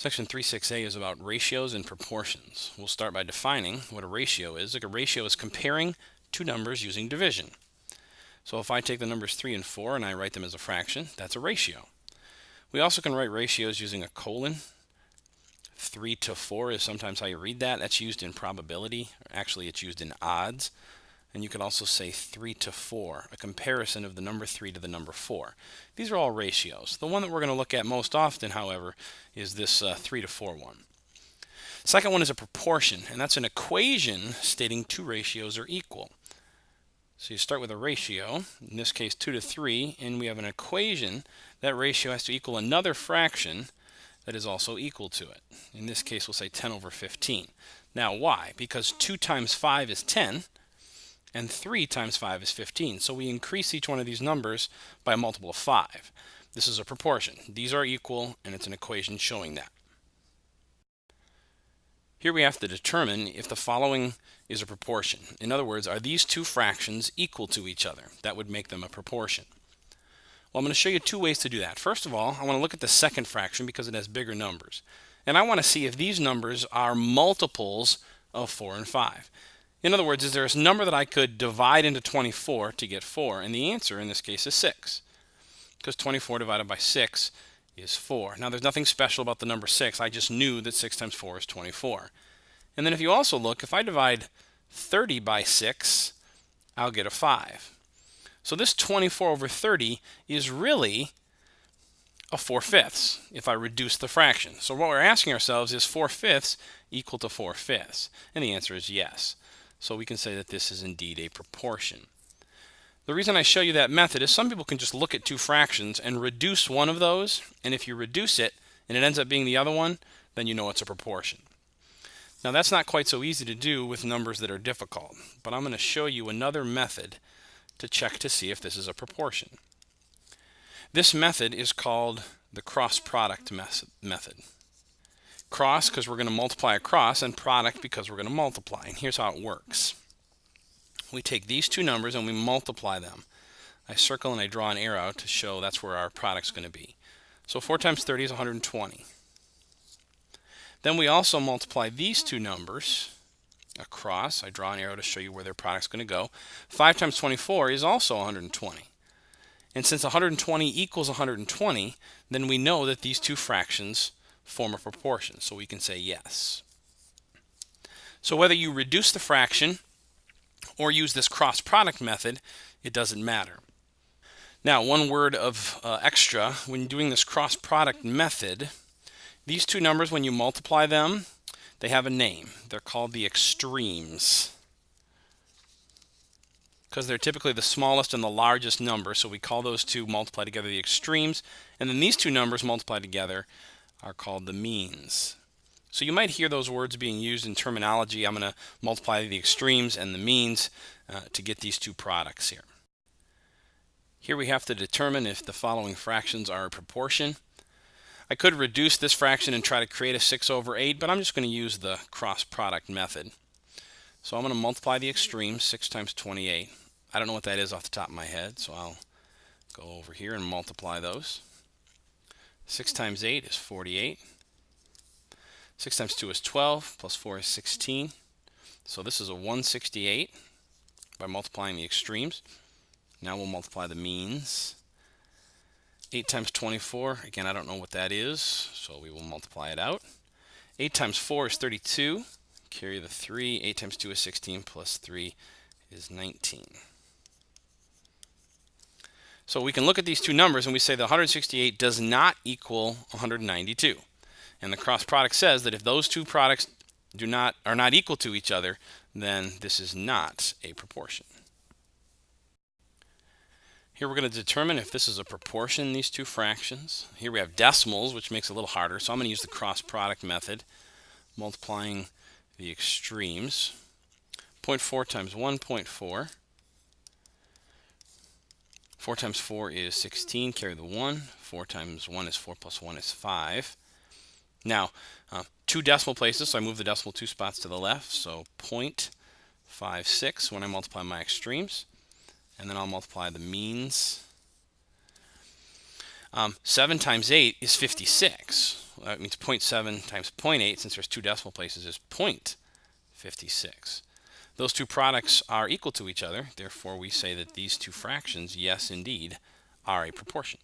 Section 3.6a is about ratios and proportions. We'll start by defining what a ratio is. Like a ratio is comparing two numbers using division. So if I take the numbers 3 and 4 and I write them as a fraction, that's a ratio. We also can write ratios using a colon. 3 to 4 is sometimes how you read that. That's used in probability. Actually, it's used in odds. And you could also say 3 to 4, a comparison of the number 3 to the number 4. These are all ratios. The one that we're going to look at most often, however, is this 3 to 4 one. Second one is a proportion, and that's an equation stating two ratios are equal. So you start with a ratio, in this case 2 to 3, and we have an equation. That ratio has to equal another fraction that is also equal to it. In this case, we'll say 10 over 15. Now, why? Because 2 times 5 is 10. And 3 times 5 is 15. So we increase each one of these numbers by a multiple of 5. This is a proportion. These are equal, and it's an equation showing that. Here we have to determine if the following is a proportion. In other words, are these two fractions equal to each other? That would make them a proportion. Well, I'm going to show you two ways to do that. First of all, I want to look at the second fraction because it has bigger numbers. And I want to see if these numbers are multiples of 4 and 5. In other words, is there a number that I could divide into 24 to get 4? And the answer in this case is 6. Because 24 divided by 6 is 4. Now there's nothing special about the number 6. I just knew that 6 times 4 is 24. And then if you also look, if I divide 30 by 6, I'll get a 5. So this 24 over 30 is really a 4/5 if I reduce the fraction. So what we're asking ourselves is 4/5 equal to 4/5? And the answer is yes. So we can say that this is indeed a proportion. The reason I show you that method is some people can just look at two fractions and reduce one of those, and if you reduce it and it ends up being the other one, then you know it's a proportion. Now that's not quite so easy to do with numbers that are difficult, but I'm going to show you another method to check to see if this is a proportion. This method is called the cross product method. Cross because we're going to multiply across, and product because we're going to multiply. And here's how it works. We take these two numbers and we multiply them. I circle and I draw an arrow to show that's where our product's going to be. So 4 times 30 is 120. Then we also multiply these two numbers across. I draw an arrow to show you where their product's going to go. 5 times 24 is also 120. And since 120 equals 120, then we know that these two fractions form a proportion, so we can say yes. So whether you reduce the fraction or use this cross product method, it doesn't matter. Now, one word of extra, when doing this cross product method, these two numbers, when you multiply them, they have a name. They're called the extremes, because they're typically the smallest and the largest number, so we call those two multiplied together the extremes, and then these two numbers multiplied together are called the means. So you might hear those words being used in terminology. I'm going to multiply the extremes and the means to get these two products here. Here we have to determine if the following fractions are a proportion. I could reduce this fraction and try to create a 6 over 8, but I'm just going to use the cross product method. So I'm going to multiply the extremes, 6 times 28. I don't know what that is off the top of my head, so I'll go over here and multiply those. 6 times 8 is 48. 6 times 2 is 12, plus 4 is 16. So this is a 168 by multiplying the extremes. Now we'll multiply the means. 8 times 24, again, I don't know what that is, so we will multiply it out. 8 times 4 is 32. Carry the 3. 8 times 2 is 16, plus 3 is 19. So we can look at these two numbers and we say that 168 does not equal 192. And the cross product says that if those two products are not equal to each other, then this is not a proportion. Here we're going to determine if this is a proportion, these two fractions. Here we have decimals, which makes it a little harder, so I'm going to use the cross product method, multiplying the extremes. 0.4 times 1.4. 4 times 4 is 16, carry the 1. 4 times 1 is 4, plus 1 is 5. Now, two decimal places, so I move the decimal 2 spots to the left, so 0.56 when I multiply my extremes. And then I'll multiply the means. 7 times 8 is 56. that means 0.7 times 0.8, since there's 2 decimal places, is 0.56. Those two products are equal to each other, therefore we say that these two fractions, yes indeed, are a proportion.